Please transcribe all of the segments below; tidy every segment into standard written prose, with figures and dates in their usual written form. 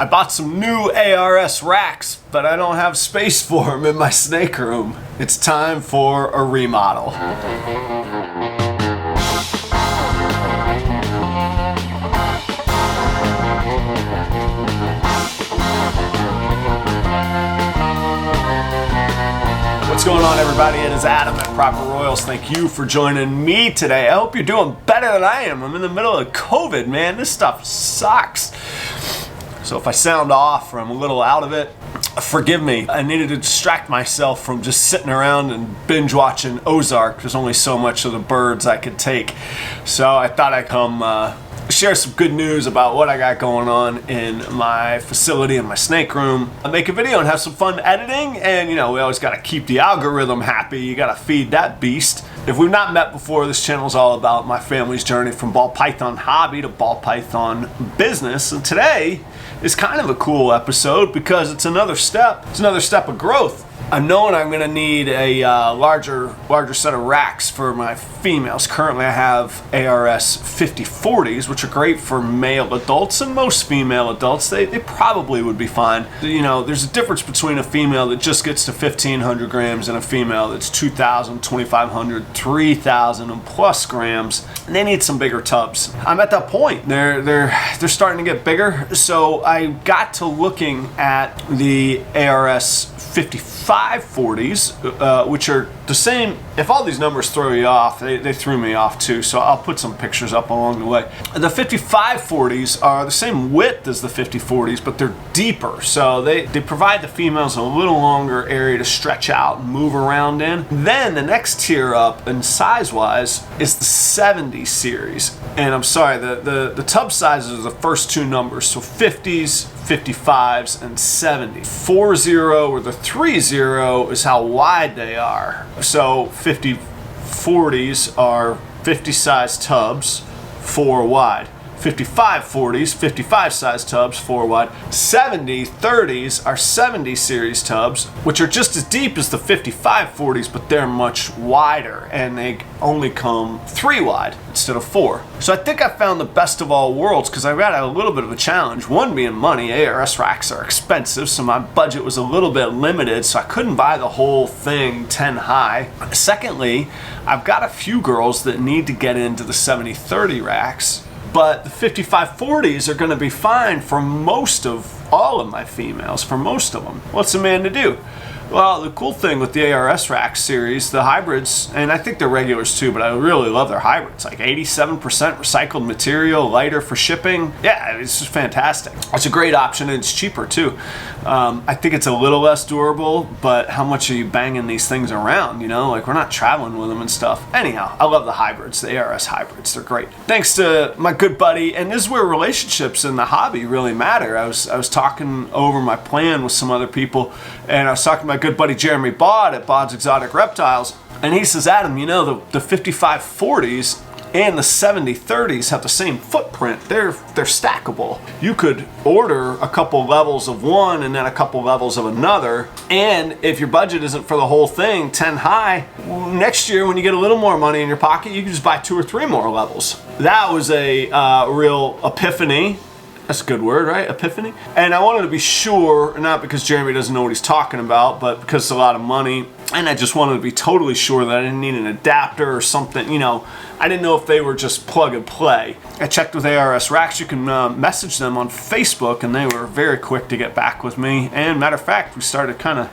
I bought some new ARS racks, but I don't have space for them in my snake room. It's time for a remodel. What's going on, everybody? It is Adam at Proper Royals. Thank you for joining me today. I hope you're doing better than I am. I'm in the middle of COVID, man. This stuff sucks. So if I sound off or I'm a little out of it, forgive me. I needed to distract myself from just sitting around and binge watching Ozark. There's only so much of the birds I could take. So I thought I'd come share some good news about what I got going on in my facility, in my snake room. I'll make a video and have some fun editing, and you know, we always got to keep the algorithm happy. You got to feed that beast. If we've not met before, this channel is all about my family's journey from ball python hobby to ball python business, and today is kind of a cool episode because it's another step. It's another step of growth. I'm knowing I'm going to need a larger set of racks for my females. Currently I have ARS 5040s, which are great for male adults, and most female adults, they probably would be fine. You know, there's a difference between a female that just gets to 1,500 grams and a female that's 2,000, 2,500, 3,000 and plus grams. And they need some bigger tubs. I'm at that point. They're starting to get bigger, so I got to looking at the ARS 5540s, which are the same. If all these numbers throw you off, they threw me off too, so I'll put some pictures up along the way. The 5540s are the same width as the 5040s, but they're deeper, so they provide the females a little longer area to stretch out and move around in. Then the next tier up in size-wise is the 70 series, and I'm sorry, the tub sizes are the first two numbers, so 50s, 55s, and 70. 40 or the 30 is how wide they are. So 5040s are 50 size tubs, 4 wide. 5540s, 55 size tubs, 4 wide. 7030s are 70 series tubs, which are just as deep as the 5540s, but they're much wider, and they only come 3 wide instead of 4. So I think I found the best of all worlds, because I got a little bit of a challenge. One being money. ARS racks are expensive, so my budget was a little bit limited, so I couldn't buy the whole thing 10 high. Secondly, I've got a few girls that need to get into the 7030 racks, but the 5540s are going to be fine for most of all of my females, for most of them. What's a man to do? Well, the cool thing with the ARS Rack series, the hybrids, and I think they're regulars too, but I really love their hybrids, like 87% recycled material, lighter for shipping. Yeah, it's just fantastic. It's a great option, and it's cheaper too. I think it's a little less durable, but how much are you banging these things around, you know? Like, we're not traveling with them and stuff. Anyhow, I love the hybrids, the ARS hybrids. They're great. Thanks to my good buddy, and this is where relationships in the hobby really matter. I was talking over my plan with some other people, and I was talking to my good buddy Jeremy Bod at Bod's Exotic Reptiles, and he says, Adam, you know, the 5540s and the 7030s have the same footprint. They're stackable. You could order a couple levels of one and then a couple levels of another, and if your budget isn't for the whole thing 10 high, next year when you get a little more money in your pocket, you can just buy 2 or 3 more levels. That was a real epiphany. That's a good word, right? Epiphany. And I wanted to be sure, not because Jeremy doesn't know what he's talking about, but because it's a lot of money. And I just wanted to be totally sure that I didn't need an adapter or something, you know. I didn't know if they were just plug and play. I checked with ARS Racks. You can message them on Facebook, and they were very quick to get back with me. And matter of fact, we started kind of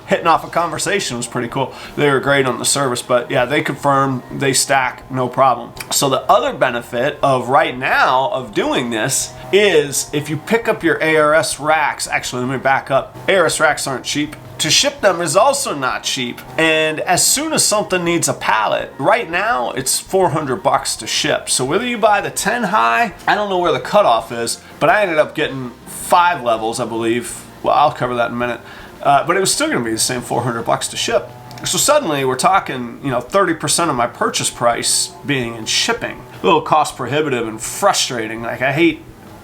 hitting off a conversation. It was pretty cool. They were great on the service, but yeah, they confirmed they stack, no problem. So the other benefit of right now of doing this is if you pick up your ARS racks, actually let me back up. ARS racks aren't cheap. To ship them is also not cheap, and as soon as something needs a pallet, right now it's $400 to ship. So whether you buy the 10 high, I don't know where the cutoff is, but I ended up getting 5 levels, I believe. Well, I'll cover that in a minute, but it was still going to be the same $400 to ship. So suddenly we're talking, you know, 30% of my purchase price being in shipping. A little cost prohibitive and frustrating. Like, I hate,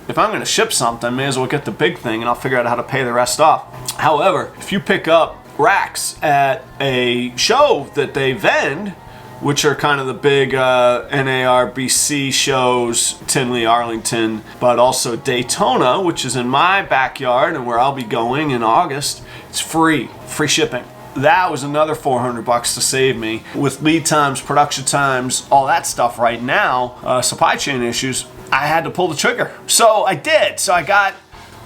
if I'm going to ship something, I may as well get the big thing and I'll figure out how to pay the rest off. However, if you pick up racks at a show that they vend, which are kind of the big NARBC shows, Tinley, Arlington, but also Daytona, which is in my backyard and where I'll be going in August. It's free shipping. That was another $400 to save me. With lead times, production times, all that stuff right now, supply chain issues, I had to pull the trigger. So I did. So I got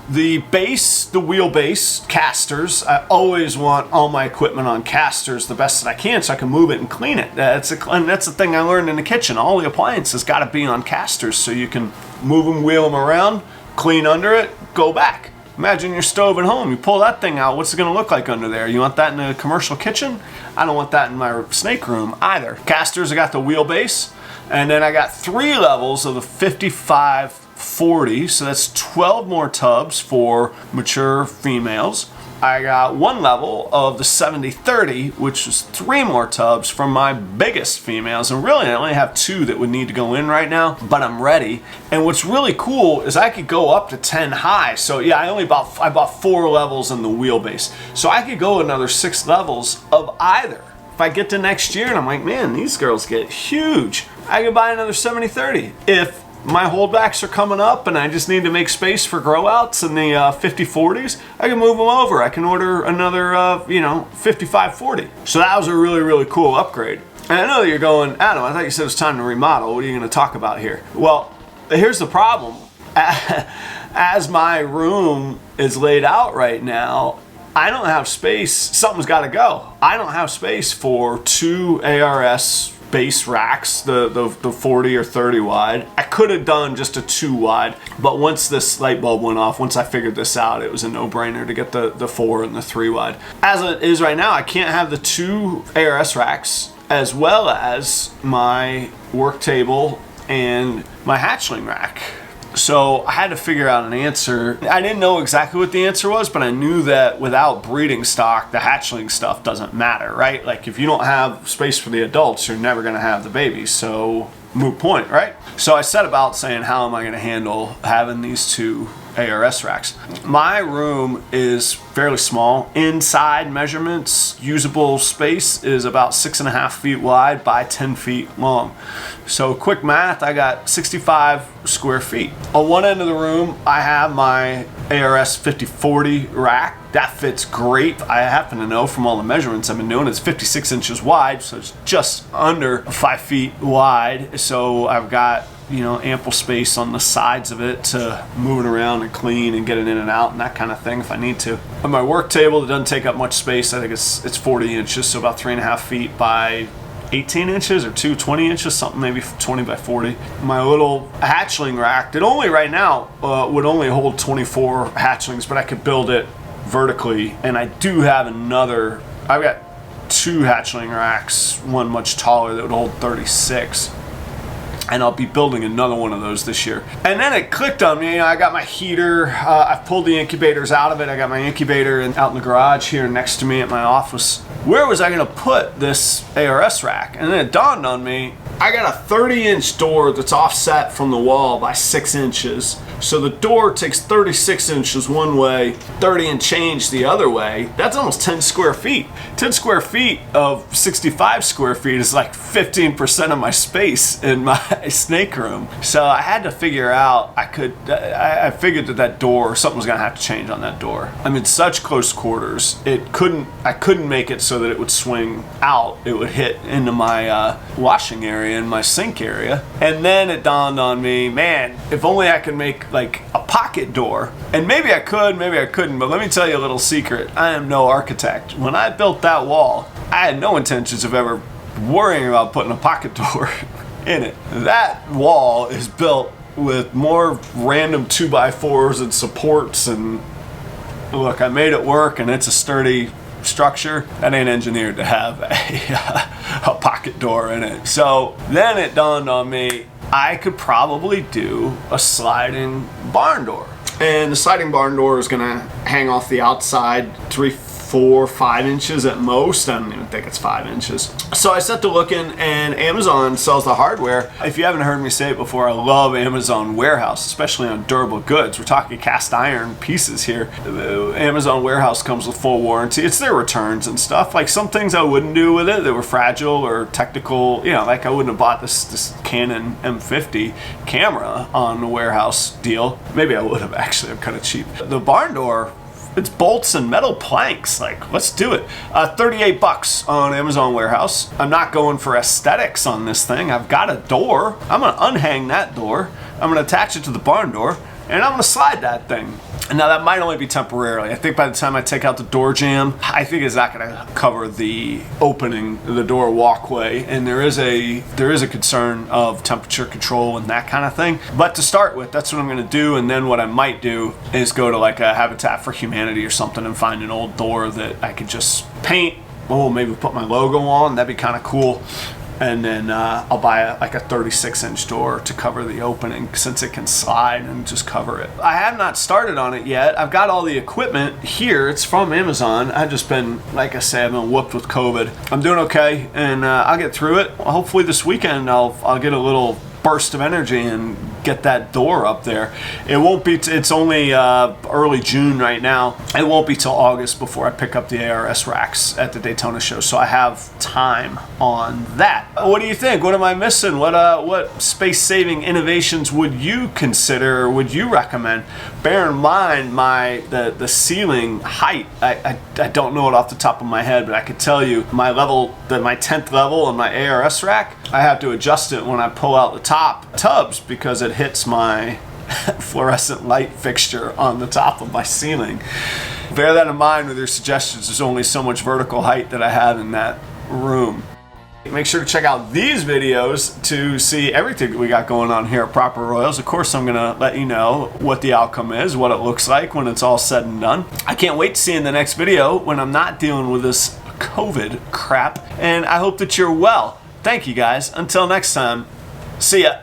the base, the wheelbase, casters. I always want all my equipment on casters the best that I can so I can move it and clean it. And that's the thing I learned in the kitchen. All the appliances got to be on casters so you can move them, wheel them around, clean under it, go back. Imagine your stove at home. You pull that thing out, what's it going to look like under there? You want that in a commercial kitchen? I don't want that in my snake room either. Casters, I got the wheelbase, and then I got 3 levels of the 5540, so that's 12 more tubs for mature females. I got 1 level of the 7030, which is 3 more tubs from my biggest females. And really, I only have 2 that would need to go in right now, but I'm ready. And what's really cool is I could go up to 10 high. So yeah, I bought 4 levels in the wheelbase. So I could go another 6 levels of either. If I get to next year and I'm like, man, these girls get huge, I could buy another 7030. If my holdbacks are coming up and I just need to make space for grow outs in the 5040s, I can move them over. I can order another 5540. So that was a really, really cool upgrade. And I know that you're going, Adam, I thought you said it was time to remodel. What are you going to talk about here? Well, here's the problem. As my room is laid out right now, I don't have space. Something's got to go. I don't have space for 2 ARS base racks, the 40 or 30 wide. I could have done just a 2 wide, but once this light bulb went off, once I figured this out, it was a no-brainer to get the 4 and the 3 wide. As it is right now, I can't have the 2 ARS racks as well as my work table and my hatchling rack. So I had to figure out an answer. I didn't know exactly what the answer was, but I knew that without breeding stock, the hatchling stuff doesn't matter, right? Like if you don't have space for the adults, you're never gonna have the babies. So moot point, right? So I set about saying, how am I gonna handle having these 2 ARS racks? My room is fairly small. Inside measurements, usable space is about 6.5 feet wide by 10 feet long. So quick math, I got 65 square feet. On one end of the room, I have my ARS 5040 rack. That fits great. I happen to know from all the measurements I've been doing, it's 56 inches wide, so it's just under 5 feet wide. So I've got, ample space on the sides of it to move it around and clean and get it in and out and that kind of thing if I need to. On my work table, it doesn't take up much space. I think it's 40 inches, so about 3.5 feet by 18 inches or 20 inches, something maybe 20 by 40. My little hatchling rack that only right now would only hold 24 hatchlings, but I could build it vertically. And I do have I've got 2 hatchling racks, one much taller that would hold 36. And I'll be building another one of those this year. And then it clicked on me. I got my heater. I've pulled the incubators out of it. I got my incubator out in the garage here next to me at my office. Where was I gonna put this ARS rack? And then it dawned on me, I got a 30-inch door that's offset from the wall by 6 inches. So the door takes 36 inches one way, 30 and change the other way. That's almost 10 square feet. 10 square feet of 65 square feet is like 15% of my space in my snake room. So I had to figure out, I figured that door, something was gonna have to change on that door. I'm in such close quarters, I couldn't make it so that it would swing out. It would hit into my washing area and my sink area. And then it dawned on me, man, if only I could make like a pocket door. And maybe I could, maybe I couldn't, but let me tell you a little secret. I am no architect. When I built that wall, I had no intentions of ever worrying about putting a pocket door in it. That wall is built with more random 2x4s and supports, and look, I made it work, and it's a sturdy structure that ain't engineered to have a pocket door in it. So then it dawned on me, I could probably do a sliding barn door. And the sliding barn door is gonna hang off the outside 3/4 4 or 5 inches at most. I don't even think it's 5 inches. So I set to looking, and Amazon sells the hardware. If you haven't heard me say it before, I love Amazon Warehouse, especially on durable goods. We're talking cast iron pieces here. Amazon Warehouse comes with full warranty. It's their returns and stuff. Like some things I wouldn't do with it that were fragile or technical, you know, like I wouldn't have bought this Canon M50 camera on the Warehouse deal. Maybe I would have actually, I'm kind of cheap. The barn door, it's bolts and metal planks. Like, let's do it. 38 bucks on Amazon Warehouse. I'm not going for aesthetics on this thing. I've got a door. I'm gonna unhang that door. I'm gonna attach it to the barn door, and I'm gonna slide that thing. Now that might only be temporarily. I think by the time I take out the door jamb, I think it's not gonna cover the opening, the door walkway, and there is a concern of temperature control and that kind of thing. But to start with, that's what I'm gonna do, and then what I might do is go to like a Habitat for Humanity or something and find an old door that I could just paint. Oh, maybe put my logo on, that'd be kind of cool. And then I'll buy like a 36-inch door to cover the opening, since it can slide, and just cover it. I have not started on it yet. I've got all the equipment here. It's from Amazon. I've just been, like I said, I've been whooped with COVID. I'm doing okay, and I'll get through it. Hopefully this weekend I'll get a little burst of energy and get that door up there. It won't be, it's only early June right now. It won't be till August before I pick up the ARS racks at the Daytona show, so I have time on that. What do you think? What am I missing? What space-saving innovations would you consider, would you recommend? Bear in mind the ceiling height. I don't know it off the top of my head, but I could tell you my level, my 10th level on my ARS rack, I have to adjust it when I pull out the top tubs because it hits my fluorescent light fixture on the top of my ceiling. Bear that in mind with your suggestions. There's only so much vertical height that I have in that room. Make sure to check out these videos to see everything that we got going on here at Proper Royals. Of course, I'm gonna let you know what the outcome is, what it looks like when it's all said and done. I can't wait to see you in the next video when I'm not dealing with this COVID crap, and I hope that you're well. Thank you guys. Until next time, see ya.